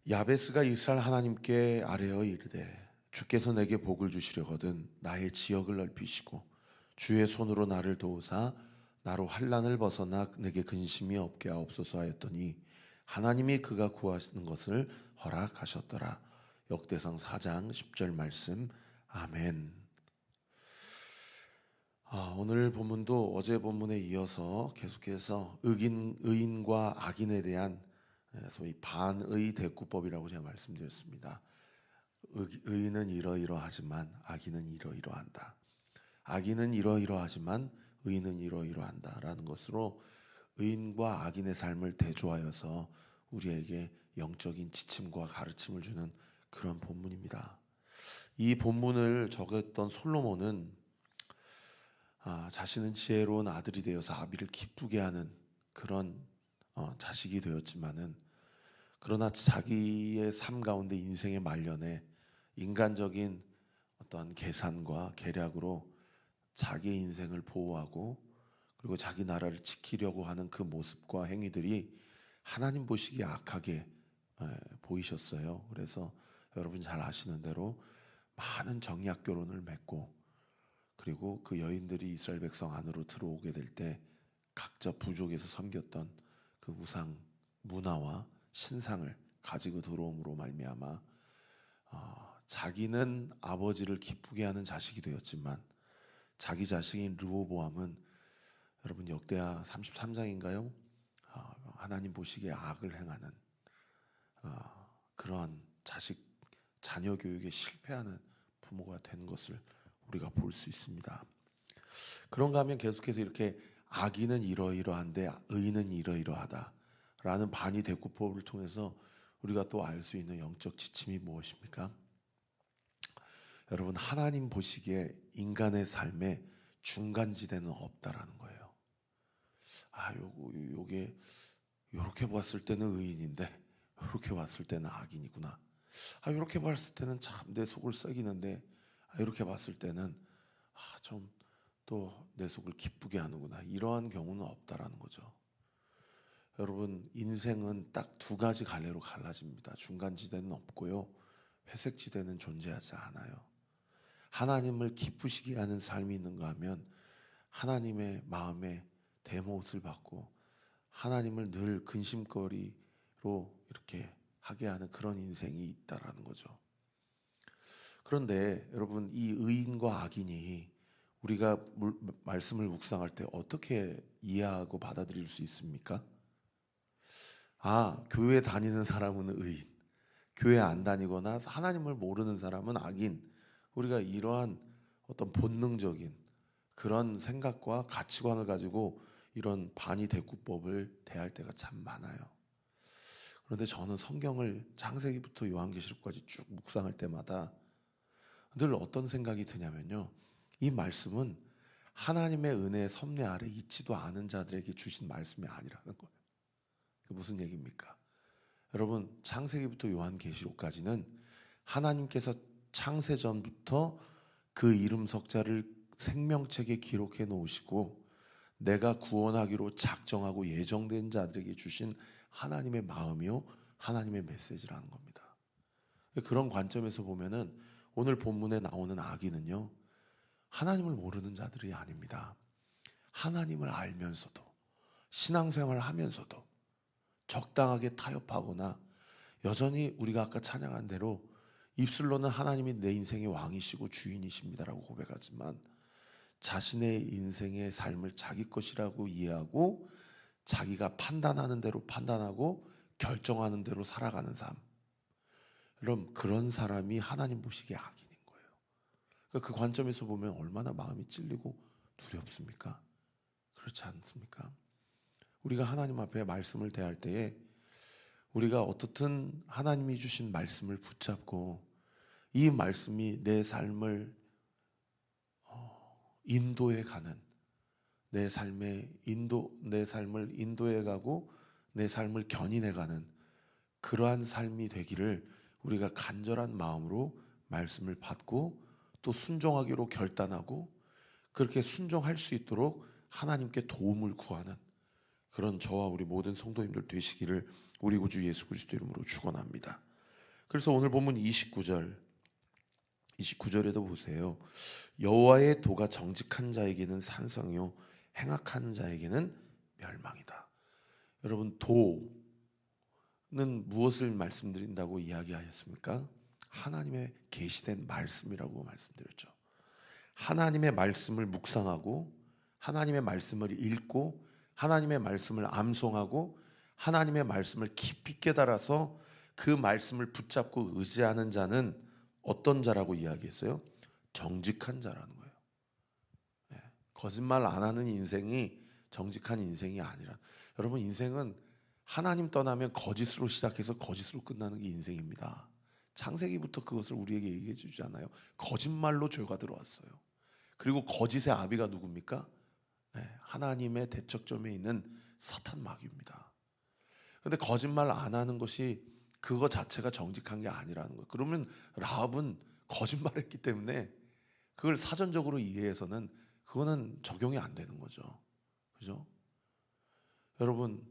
야베스가 이스라엘 하나님께 아뢰어 이르되 주께서 내게 복을 주시려거든 나의 지역을 넓히시고 주의 손으로 나를 도우사 나로 환난을 벗어나 내게 근심이 없게 하옵소서 하였더니 하나님이 그가 구하시는 것을 허락하셨더라. 역대상 4장 10절 말씀. 아멘. 오늘 본문도 어제 본문에 이어서 계속해서 의인과 악인에 대한 소위 반의 대꾸법이라고 제가 말씀드렸습니다. 의인은 이러이러하지만 악인은 이러이러한다. 악인은 이러이러하지만 의인은 이러이러한다라는 것으로 의인과 악인의 삶을 대조하여서 우리에게 영적인 지침과 가르침을 주는 그런 본문입니다. 이 본문을 적었던 솔로몬은 자신은 지혜로운 아들이 되어서 아비를 기쁘게 하는 그런 자식이 되었지만은 그러나 자기의 삶 가운데 인생의 말년에 인간적인 어떠한 계산과 계략으로 자기의 인생을 보호하고 그리고 자기 나라를 지키려고 하는 그 모습과 행위들이 하나님 보시기에 악하게 보이셨어요. 그래서 여러분 잘 아시는 대로 많은 정약 결혼을 맺고 그리고 그 여인들이 이스라엘 백성 안으로 들어오게 될 때 각자 부족에서 섬겼던 그 우상 문화와 신상을 가지고 들어옴으로 말미암아 자기는 아버지를 기쁘게 하는 자식이 되었지만 자기 자식인 르호보암은 여러분 역대하 33장인가요? 하나님 보시기에 악을 행하는 그러한 자녀 교육에 실패하는 부모가 된 것을 우리가 볼 수 있습니다. 그런가 하면 계속해서 이렇게 악인은 이러이러한데 의인은 이러이러하다라는 반의 대꾸법을 통해서 우리가 또 알 수 있는 영적 지침이 무엇입니까? 여러분 하나님 보시기에 인간의 삶에 중간지대는 없다라는 거예요. 요게 요렇게 봤을 때는 의인인데 요렇게 봤을 때는 악인이구나. 요렇게 봤을 때는 참 내 속을 썩이는데 이렇게 봤을 때는 좀 또 내 속을 기쁘게 하는구나. 이러한 경우는 없다라는 거죠. 여러분 인생은 딱 두 가지 갈래로 갈라집니다. 중간지대는 없고요. 회색지대는 존재하지 않아요. 하나님을 기쁘시게 하는 삶이 있는가 하면 하나님의 마음에 대못을 받고 하나님을 늘 근심거리로 이렇게 하게 하는 그런 인생이 있다라는 거죠. 그런데 여러분 이 의인과 악인이 우리가 말씀을 묵상할 때 어떻게 이해하고 받아들일 수 있습니까? 교회 다니는 사람은 의인, 교회 안 다니거나 하나님을 모르는 사람은 악인. 우리가 이러한 어떤 본능적인 그런 생각과 가치관을 가지고 이런 반의 대꾸법을 대할 때가 참 많아요. 그런데 저는 성경을 창세기부터 요한계시록까지 쭉 묵상할 때마다 늘 어떤 생각이 드냐면요. 이 말씀은 하나님의 은혜의 섭리 아래 있지도 않은 자들에게 주신 말씀이 아니라는 거예요. 그게 무슨 얘기입니까? 여러분 창세기부터 요한계시록까지는 하나님께서 창세전부터 그 이름 석자를 생명책에 기록해 놓으시고 내가 구원하기로 작정하고 예정된 자들에게 주신 하나님의 마음이요 하나님의 메시지라는 겁니다. 그런 관점에서 보면은 오늘 본문에 나오는 악인은요 하나님을 모르는 자들이 아닙니다. 하나님을 알면서도 신앙생활을 하면서도 적당하게 타협하거나 여전히 우리가 아까 찬양한 대로 입술로는 하나님이 내 인생의 왕이시고 주인이십니다라고 고백하지만 자신의 인생의 삶을 자기 것이라고 이해하고 자기가 판단하는 대로 판단하고 결정하는 대로 살아가는 삶. 그럼 그런 사람이 하나님 보시기에 악인인 거예요. 그러니까 그 관점에서 보면 얼마나 마음이 찔리고 두렵습니까? 그렇지 않습니까? 우리가 하나님 앞에 말씀을 대할 때에 우리가 어떻든 하나님이 주신 말씀을 붙잡고 이 말씀이 내 삶을 인도해 가는 내 삶을 인도해 가고 내 삶을 견인해 가는 그러한 삶이 되기를 우리가 간절한 마음으로 말씀을 받고 또 순종하기로 결단하고 그렇게 순종할 수 있도록 하나님께 도움을 구하는 그런 저와 우리 모든 성도님들 되시기를 우리 구주 예수 그리스도 이름으로 축원합니다. 그래서 오늘 본문 29절에도 보세요. 여호와의 도가 정직한 자에게는 산성이요 행악한 자에게는 멸망이다. 여러분, 도는 무엇을 말씀드린다고 이야기하였습니까? 하나님의 계시된 말씀이라고 말씀드렸죠. 하나님의 말씀을 묵상하고 하나님의 말씀을 읽고 하나님의 말씀을 암송하고 하나님의 말씀을 깊이 깨달아서 그 말씀을 붙잡고 의지하는 자는 어떤 자라고 이야기했어요? 정직한 자라는 거예요. 거짓말 안 하는 인생이 정직한 인생이 아니라, 여러분, 인생은 하나님 떠나면 거짓으로 시작해서 거짓으로 끝나는 게 인생입니다. 창세기부터 그것을 우리에게 얘기해 주잖아요. 거짓말로 죄가 들어왔어요. 그리고 거짓의 아비가 누굽니까? 하나님의 대척점에 있는 사탄 마귀입니다. 그런데 거짓말 안 하는 것이 그거 자체가 정직한 게 아니라는 거예요. 그러면 라합은 거짓말했기 때문에 그걸 사전적으로 이해해서는 그거는 적용이 안 되는 거죠. 그죠? 여러분,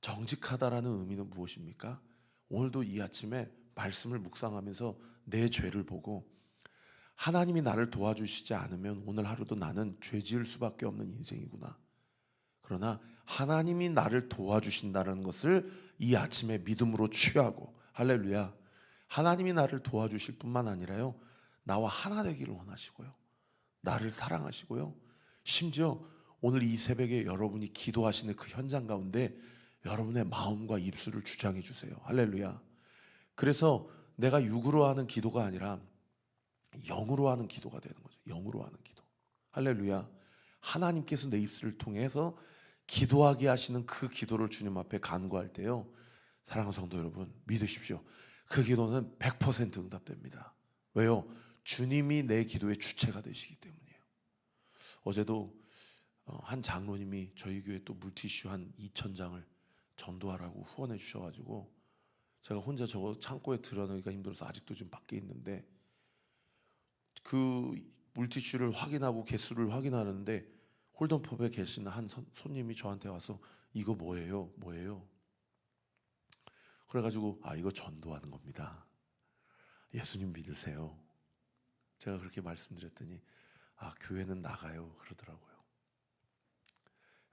정직하다라는 의미는 무엇입니까? 오늘도 이 아침에 말씀을 묵상하면서 내 죄를 보고 하나님이 나를 도와주시지 않으면 오늘 하루도 나는 죄 지을 수밖에 없는 인생이구나. 그러나 하나님이 나를 도와주신다는 것을 이 아침에 믿음으로 취하고, 할렐루야, 하나님이 나를 도와주실 뿐만 아니라요, 나와 하나 되기를 원하시고요, 나를 사랑하시고요, 심지어 오늘 이 새벽에 여러분이 기도하시는 그 현장 가운데 여러분의 마음과 입술을 주장해 주세요. 할렐루야. 그래서 내가 육으로 하는 기도가 아니라 영으로 하는 기도가 되는 거죠. 영으로 하는 기도. 할렐루야. 하나님께서 내 입술을 통해서 기도하게 하시는 그 기도를 주님 앞에 간구할 때요, 사랑하는 성도 여러분, 믿으십시오. 그 기도는 100% 응답됩니다. 왜요? 주님이 내 기도의 주체가 되시기 때문이에요. 어제도 한 장로님이 저희 교회 또 물티슈 한 2,000장을 전도하라고 후원해 주셔가지고 제가 혼자 저거 창고에 들어놓으니까 힘들어서 아직도 좀 밖에 있는데, 그 물티슈를 확인하고 개수를 확인하는데 홀덤펍에 계시는 한 손님이 저한테 와서 이거 뭐예요? 뭐예요? 그래가지고 이거 전도하는 겁니다. 예수님 믿으세요. 제가 그렇게 말씀드렸더니 교회는 나가요 그러더라고요.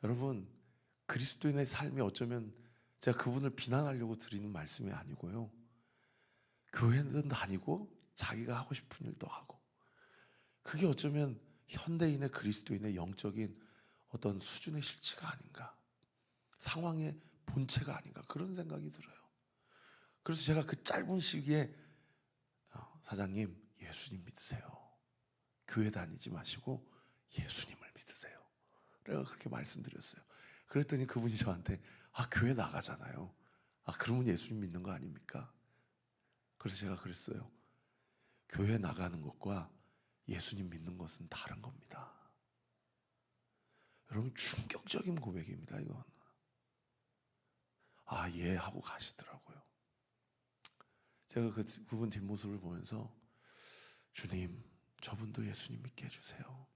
여러분, 그리스도인의 삶이 어쩌면 제가 그분을 비난하려고 드리는 말씀이 아니고요, 교회는 다니고 자기가 하고 싶은 일도 하고, 그게 어쩌면 현대인의 그리스도인의 영적인 어떤 수준의 실체가 아닌가, 상황의 본체가 아닌가, 그런 생각이 들어요. 그래서 제가 그 짧은 시기에 사장님, 예수님 믿으세요. 교회 다니지 마시고 예수님을 믿으세요. 내가 그렇게 말씀드렸어요. 그랬더니 그분이 저한테 교회 나가잖아요. 그러면 예수님 믿는 거 아닙니까? 그래서 제가 그랬어요. 교회 나가는 것과 예수님 믿는 것은 다른 겁니다. 여러분, 충격적인 고백입니다. 이건. 예 하고 가시더라고요. 제가 그분 뒷모습을 보면서 주님, 저분도 예수님 믿게 해주세요.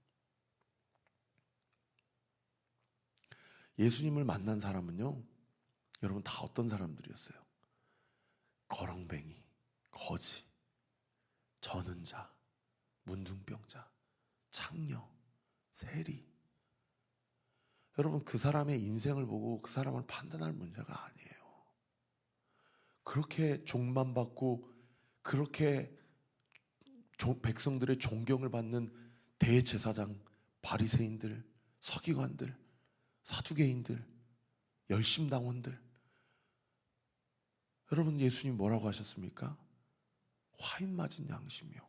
예수님을 만난 사람은요, 여러분, 다 어떤 사람들이었어요? 거렁뱅이, 거지, 저는 자, 문둥병자, 창녀, 세리. 여러분, 그 사람의 인생을 보고 그 사람을 판단할 문제가 아니에요. 그렇게 종만 받고 그렇게 백성들의 존경을 받는 대제사장, 바리새인들, 서기관들, 사두개인들, 열심당원들, 여러분, 예수님 뭐라고 하셨습니까? 화인 맞은 양심이요,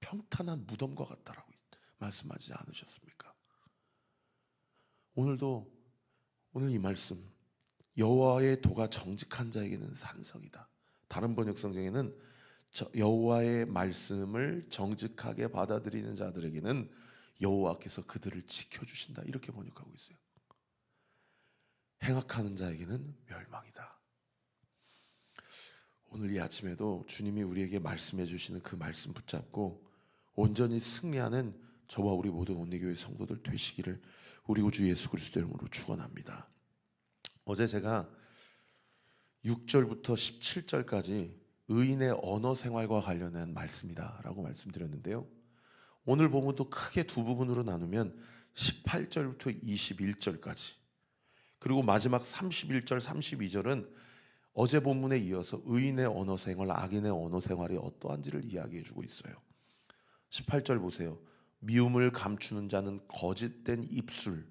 평탄한 무덤과 같다라고 말씀하지 않으셨습니까? 오늘 이 말씀, 여호와의 도가 정직한 자에게는 산성이다. 다른 번역 성경에는 여호와의 말씀을 정직하게 받아들이는 자들에게는 여호와께서 그들을 지켜주신다, 이렇게 번역하고 있어요. 행악하는 자에게는 멸망이다. 오늘 이 아침에도 주님이 우리에게 말씀해 주시는 그 말씀 붙잡고 온전히 승리하는 저와 우리 모든 온리교회 성도들 되시기를 우리 구주 예수 그리스도 이름으로 축원합니다. 어제 제가 6절부터 17절까지 의인의 언어 생활과 관련한 말씀이다라고 말씀드렸는데요. 오늘 본문도 크게 두 부분으로 나누면 18절부터 21절까지, 그리고 마지막 31절, 32절은 어제 본문에 이어서 의인의 언어 생활, 악인의 언어 생활이 어떠한지를 이야기해 주고 있어요. 18절 보세요. 미움을 감추는 자는 거짓된 입술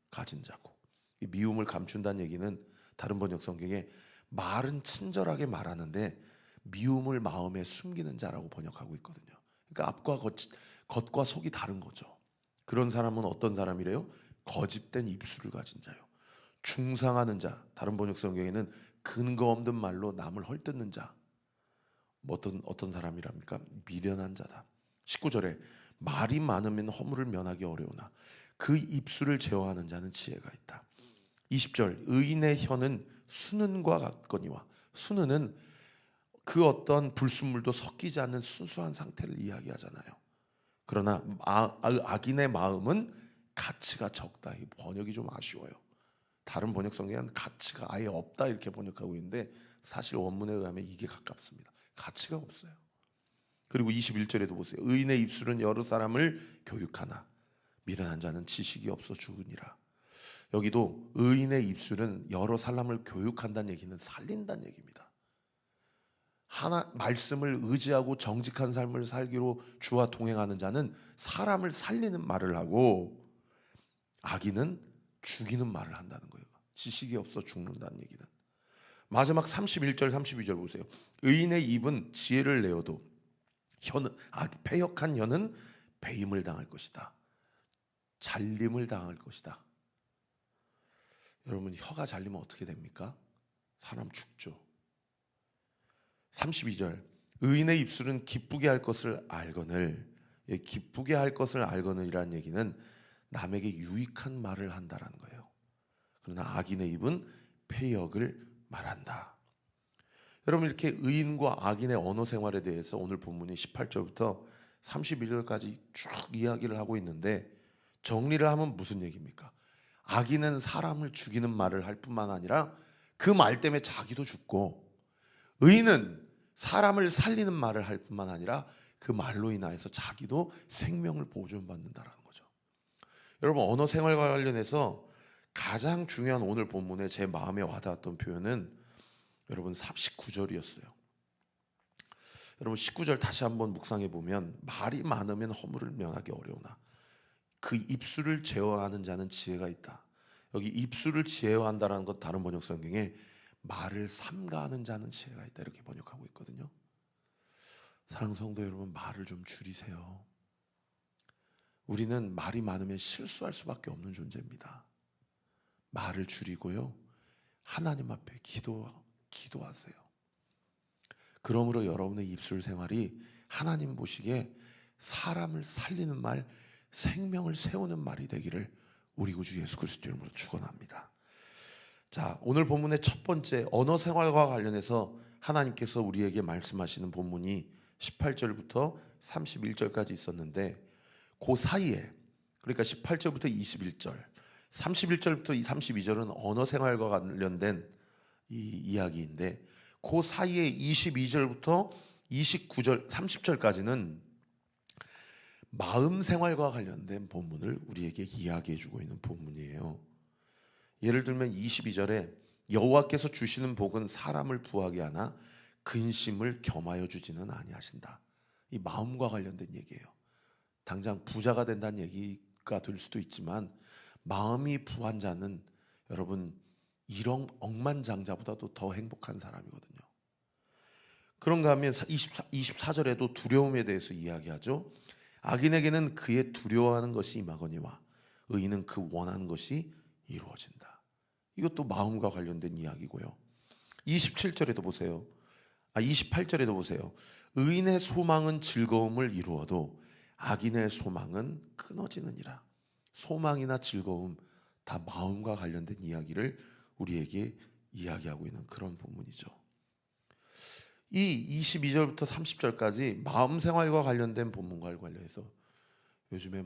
가진 자고, 이 미움을 감춘다는 얘기는 다른 번역 성경에 말은 친절하게 말하는데 미움을 마음에 숨기는 자라고 번역하고 있거든요. 그러니까 앞과 겉과 속이 다른 거죠. 그런 사람은 어떤 사람이래요? 거짓된 입술을 가진 자요. 중상하는 자, 다른 번역 성경에는 근거 없는 말로 남을 헐뜯는 자. 어떤 사람이랍니까? 미련한 자다. 19절에 말이 많으면 허물을 면하기 어려우나 그 입술을 제어하는 자는 지혜가 있다. 20절 의인의 혀는 수는과 같거니와, 수는은 그 어떤 불순물도 섞이지 않는 순수한 상태를 이야기하잖아요. 그러나 악인의 마음은 가치가 적다. 이 번역이 좀 아쉬워요. 다른 번역 성경은 가치가 아예 없다 이렇게 번역하고 있는데 사실 원문에 의하면 이게 가깝습니다. 가치가 없어요. 그리고 21절에도 보세요. 의인의 입술은 여러 사람을 교육하나 미련한 자는 지식이 없어 죽으니라. 여기도 의인의 입술은 여러 사람을 교육한다는 얘기는 살린다는 얘기입니다. 하나 말씀을 의지하고 정직한 삶을 살기로 주와 동행하는 자는 사람을 살리는 말을 하고, 악인은 죽이는 말을 한다는 거예요. 지식이 없어 죽는다는 얘기는. 마지막 31절 32절 보세요. 의인의 입은 지혜를 내어도 패역한 혀는 배임을 당할 것이다. 잘림을 당할 것이다. 여러분, 혀가 잘리면 어떻게 됩니까? 사람 죽죠. 32절 의인의 입술은 기쁘게 할 것을 알거늘, 기쁘게 할 것을 알거늘이라는 얘기는 남에게 유익한 말을 한다라는 거예요. 그러나 악인의 입은 패역을 말한다. 여러분, 이렇게 의인과 악인의 언어 생활에 대해서 오늘 본문이 18절부터 31절까지 쭉 이야기를 하고 있는데, 정리를 하면 무슨 얘기입니까? 악인은 사람을 죽이는 말을 할 뿐만 아니라 그 말 때문에 자기도 죽고, 의인은 사람을 살리는 말을 할 뿐만 아니라 그 말로 인하여서 자기도 생명을 보존받는다라는 거죠. 여러분, 언어 생활과 관련해서 가장 중요한 오늘 본문에 제 마음에 와닿았던 표현은 여러분 19절이었어요. 여러분 19절 다시 한번 묵상해 보면 말이 많으면 허물을 면하기 어려우나 그 입술을 제어하는 자는 지혜가 있다. 여기 입술을 제어한다라는 것 다른 번역 성경에 말을 삼가하는 자는 지혜가 있다 이렇게 번역하고 있거든요. 사랑하는 성도 여러분, 말을 좀 줄이세요. 우리는 말이 많으면 실수할 수밖에 없는 존재입니다. 말을 줄이고요, 하나님 앞에 기도하세요. 그러므로 여러분의 입술 생활이 하나님 보시기에 사람을 살리는 말, 생명을 세우는 말이 되기를 우리 구주 예수 그리스도 이름으로 축원합니다. 자, 오늘 본문의 첫 번째 언어 생활과 관련해서 하나님께서 우리에게 말씀하시는 본문이 18절부터 31절까지 있었는데, 그 사이에, 그러니까 18절부터 21절, 31절부터 32절은 언어 생활과 관련된 이 이야기인데, 그 사이에 22절부터 29절, 30절까지는 마음 생활과 관련된 본문을 우리에게 이야기해 주고 있는 본문이에요. 예를 들면 22절에 여호와께서 주시는 복은 사람을 부하게 하나 근심을 겸하여 주지는 아니하신다. 이 마음과 관련된 얘기예요. 당장 부자가 된다는 얘기가 될 수도 있지만 마음이 부한 자는 여러분 1억 억만장자보다도 더 행복한 사람이거든요. 그런가 하면 24절에도 두려움에 대해서 이야기하죠. 악인에게는 그의 두려워하는 것이 임하거니와 의인은 그 원하는 것이 이루어진다. 이것도 마음과 관련된 이야기고요. 27절에도 보세요. 28절에도 보세요. 의인의 소망은 즐거움을 이루어도 악인의 소망은 끊어지느니라. 소망이나 즐거움 다 마음과 관련된 이야기를 우리에게 이야기하고 있는 그런 본문이죠. 이 22절부터 30절까지 마음 생활과 관련된 본문과 관련해서 요즘에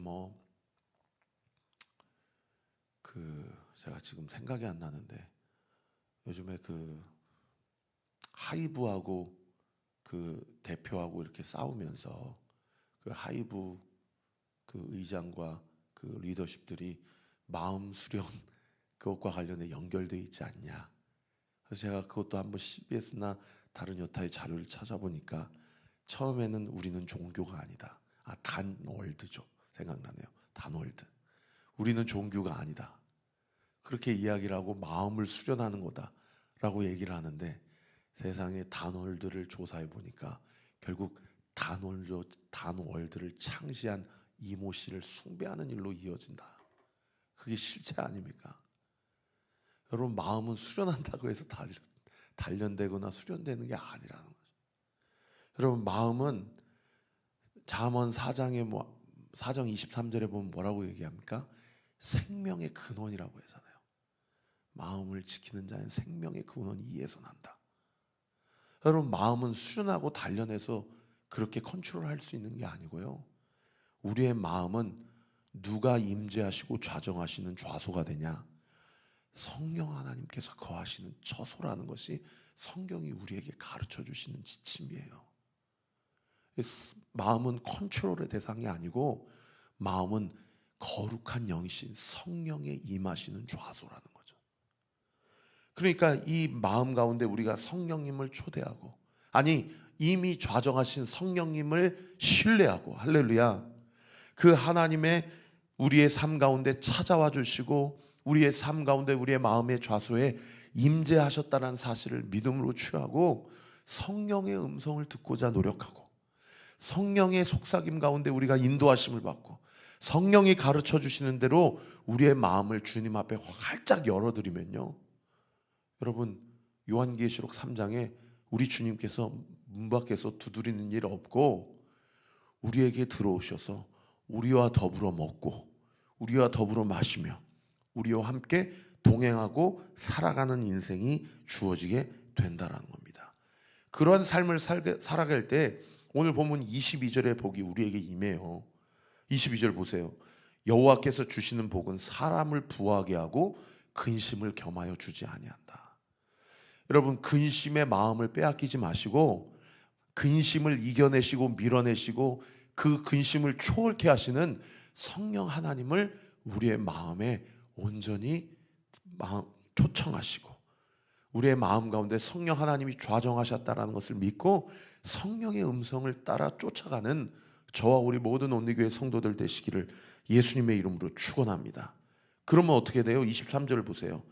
제가 지금 생각이 안 나는데 요즘에 하이브하고 그 대표하고 이렇게 싸우면서 그 하이브 그 의장과 그 리더십들이 마음 수련 그것과 관련해 연결되어 있지 않냐. 그래서 제가 그것도 한번 CBS나 다른 여타의 자료를 찾아보니까 처음에는 우리는 종교가 아니다. 단월드죠. 생각나네요. 단월드. 우리는 종교가 아니다. 그렇게 이야기를 하고 마음을 수련하는 거다라고 얘기를 하는데 세상의 단월드를 조사해 보니까 결국 단월드를 창시한 이모 씨를 숭배하는 일로 이어진다. 그게 실체 아닙니까? 여러분, 마음은 수련한다고 해서 단련되거나 수련되는 게 아니라는 거죠. 여러분, 마음은 잠언 4장에 4장 23절에 보면 뭐라고 얘기합니까? 생명의 근원이라고 하잖아요. 마음을 지키는 자는 생명의 근원이 이에서 난다. 여러분, 마음은 수련하고 단련해서 그렇게 컨트롤할 수 있는 게 아니고요. 우리의 마음은 누가 임재하시고 좌정하시는 좌소가 되냐? 성령 하나님께서 거하시는 처소라는 것이 성경이 우리에게 가르쳐 주시는 지침이에요. 마음은 컨트롤의 대상이 아니고 마음은 거룩한 영이신 성령에 임하시는 좌소라는 거죠. 그러니까 이 마음 가운데 우리가 성령님을 초대하고, 아니 이미 좌정하신 성령님을 신뢰하고, 할렐루야, 그 하나님의 우리의 삶 가운데 찾아와 주시고 우리의 삶 가운데 우리의 마음의 좌소에 임재하셨다는 사실을 믿음으로 취하고 성령의 음성을 듣고자 노력하고 성령의 속삭임 가운데 우리가 인도하심을 받고 성령이 가르쳐 주시는 대로 우리의 마음을 주님 앞에 활짝 열어드리면요, 여러분, 요한계시록 3장에 우리 주님께서 문 밖에서 두드리는 일 없고 우리에게 들어오셔서 우리와 더불어 먹고 우리와 더불어 마시며 우리와 함께 동행하고 살아가는 인생이 주어지게 된다라는 겁니다. 그런 삶을 살아갈 때 오늘 본문 22절의 복이 우리에게 임해요. 22절 보세요. 여호와께서 주시는 복은 사람을 부하게 하고 근심을 겸하여 주지 아니한다. 여러분, 근심의 마음을 빼앗기지 마시고 근심을 이겨내시고 밀어내시고 그 근심을 초월케 하시는 성령 하나님을 우리의 마음에 온전히 초청하시고 우리의 마음 가운데 성령 하나님이 좌정하셨다라는 것을 믿고 성령의 음성을 따라 쫓아가는 저와 우리 모든 온리교회 성도들 되시기를 예수님의 이름으로 축원합니다. 그러면 어떻게 돼요? 23절을 보세요.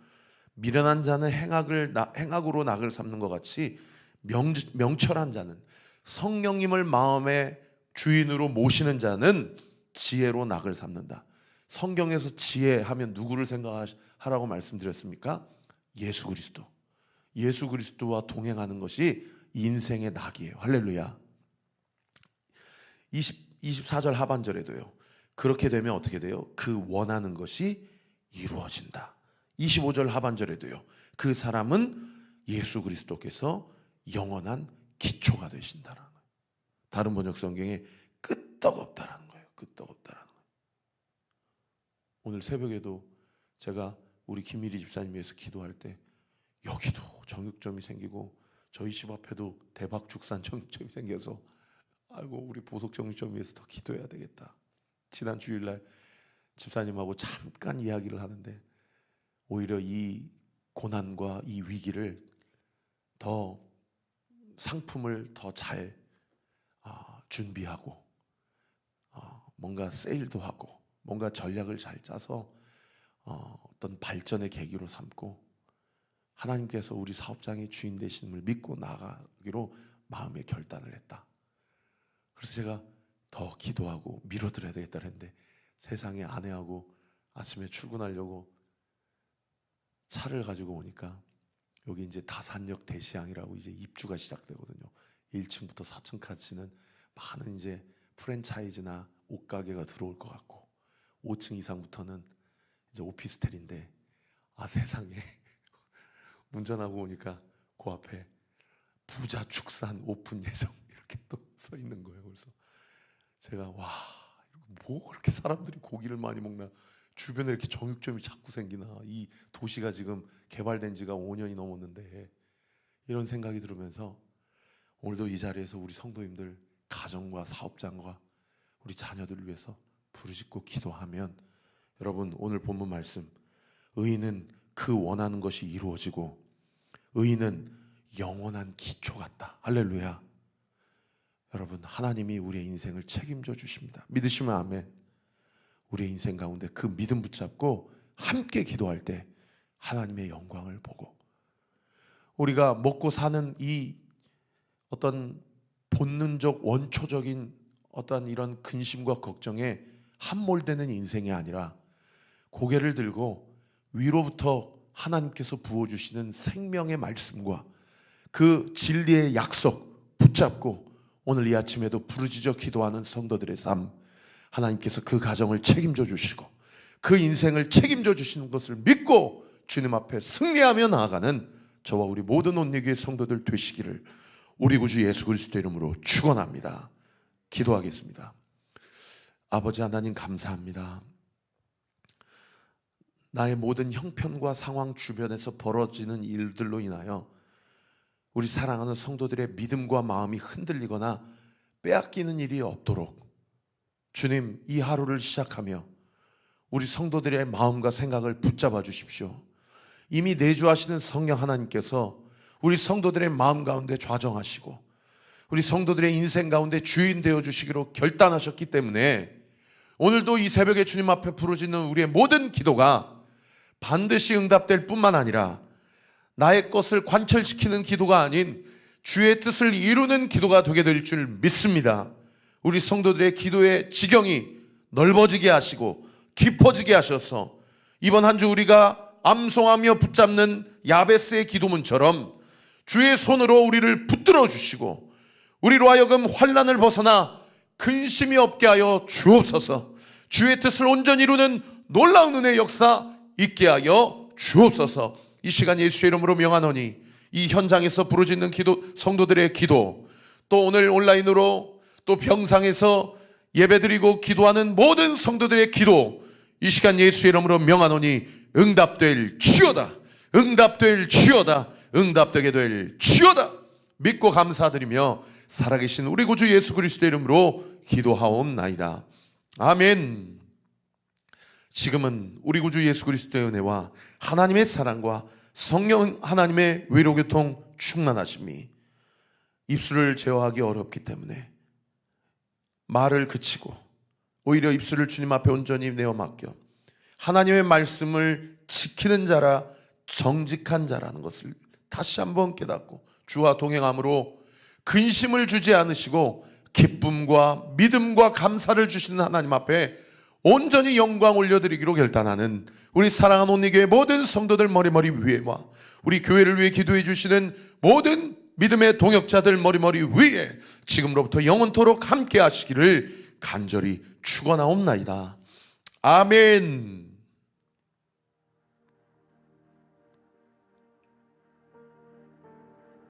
미련한 자는 행악으로 낙을 삼는 것 같이 명철한 자는, 성령님을 마음의 주인으로 모시는 자는 지혜로 낙을 삼는다. 성경에서 지혜하면 누구를 생각하라고 말씀드렸습니까? 예수 그리스도. 예수 그리스도와 동행하는 것이 인생의 낙이에요. 할렐루야. 24절 하반절에도요. 그렇게 되면 어떻게 돼요? 그 원하는 것이 이루어진다. 25절 하반절에도요. 그 사람은 예수 그리스도께서 영원한 기초가 되신다라는 거예요. 다른 번역 성경에 끄떡없다라는 거예요. 끄떡없다라는 거예요. 오늘 새벽에도 제가 우리 김미리 집사님 위해서 기도할 때 여기도 정육점이 생기고 저희 집 앞에도 대박 축산 정육점이 생겨서 아이고 우리 보석 정육점 위해서 더 기도해야 되겠다. 지난 주일날 집사님하고 잠깐 이야기를 하는데 오히려 이 고난과 이 위기를 더 상품을 더 잘 준비하고 뭔가 세일도 하고 뭔가 전략을 잘 짜서 어떤 발전의 계기로 삼고 하나님께서 우리 사업장의 주인 되심을 믿고 나아가기로 마음의 결단을 했다. 그래서 제가 더 기도하고 밀어드려야 되겠다 했는데 세상에 아내하고 아침에 출근하려고 차를 가지고 오니까 여기 이제 다산역 대시양이라고 이제 입주가 시작되거든요. 1층부터 4층까지는 많은 이제 프랜차이즈나 옷가게가 들어올 것 같고 5층 이상부터는 이제 오피스텔인데 세상에 운전하고 오니까 그 앞에 부자 축산 오픈 예정 이렇게 또 써 있는 거예요. 그래서 제가 뭐 그렇게 사람들이 고기를 많이 먹나, 주변에 이렇게 정육점이 자꾸 생기나, 이 도시가 지금 개발된 지가 5년이 넘었는데 이런 생각이 들으면서 오늘도 이 자리에서 우리 성도님들 가정과 사업장과 우리 자녀들을 위해서 부르짖고 기도하면, 여러분 오늘 본문 말씀, 의인은 그 원하는 것이 이루어지고 의인은 영원한 기초 같다. 할렐루야. 여러분, 하나님이 우리의 인생을 책임져 주십니다. 믿으시면 아멘. 우리의 인생 가운데 그 믿음 붙잡고 함께 기도할 때 하나님의 영광을 보고, 우리가 먹고 사는 이 어떤 본능적 원초적인 어떤 이런 근심과 걱정에 함몰되는 인생이 아니라 고개를 들고 위로부터 하나님께서 부어주시는 생명의 말씀과 그 진리의 약속 붙잡고 오늘 이 아침에도 부르짖어 기도하는 성도들의 삶, 하나님께서 그 가정을 책임져 주시고 그 인생을 책임져 주시는 것을 믿고 주님 앞에 승리하며 나아가는 저와 우리 모든 온리교회 성도들 되시기를 우리 구주 예수 그리스도 이름으로 축원합니다. 기도하겠습니다. 아버지 하나님, 감사합니다. 나의 모든 형편과 상황 주변에서 벌어지는 일들로 인하여 우리 사랑하는 성도들의 믿음과 마음이 흔들리거나 빼앗기는 일이 없도록 주님, 이 하루를 시작하며 우리 성도들의 마음과 생각을 붙잡아 주십시오. 이미 내주하시는 성령 하나님께서 우리 성도들의 마음 가운데 좌정하시고 우리 성도들의 인생 가운데 주인 되어 주시기로 결단하셨기 때문에 오늘도 이 새벽에 주님 앞에 부르짖는 우리의 모든 기도가 반드시 응답될 뿐만 아니라 나의 것을 관철시키는 기도가 아닌 주의 뜻을 이루는 기도가 되게 될 줄 믿습니다. 우리 성도들의 기도의 지경이 넓어지게 하시고 깊어지게 하셔서 이번 한 주 우리가 암송하며 붙잡는 야베스의 기도문처럼 주의 손으로 우리를 붙들어 주시고 우리로 하여금 환난을 벗어나 근심이 없게 하여 주옵소서. 주의 뜻을 온전히 이루는 놀라운 은혜의 역사 있게 하여 주옵소서. 이 시간 예수의 이름으로 명하노니 이 현장에서 부르짖는 기도, 성도들의 기도, 또 오늘 온라인으로 또 병상에서 예배드리고 기도하는 모든 성도들의 기도, 이 시간 예수의 이름으로 명하노니 응답될 주여다, 응답될 주여다, 응답되게 될 주여다 믿고 감사드리며 살아계신 우리 구주 예수 그리스도의 이름으로 기도하옵나이다. 아멘. 지금은 우리 구주 예수 그리스도의 은혜와 하나님의 사랑과 성령 하나님의 위로교통 충만하심이 입술을 제어하기 어렵기 때문에 말을 그치고 오히려 입술을 주님 앞에 온전히 내어 맡겨 하나님의 말씀을 지키는 자라 정직한 자라는 것을 다시 한번 깨닫고 주와 동행함으로 근심을 주지 않으시고 기쁨과 믿음과 감사를 주시는 하나님 앞에 온전히 영광 올려드리기로 결단하는 우리 사랑하는 온리교회 모든 성도들 머리머리 위에와 우리 교회를 위해 기도해 주시는 모든 믿음의 동역자들 머리머리 위에 지금으로부터 영원토록 함께 하시기를 간절히 축원하옵나이다. 아멘.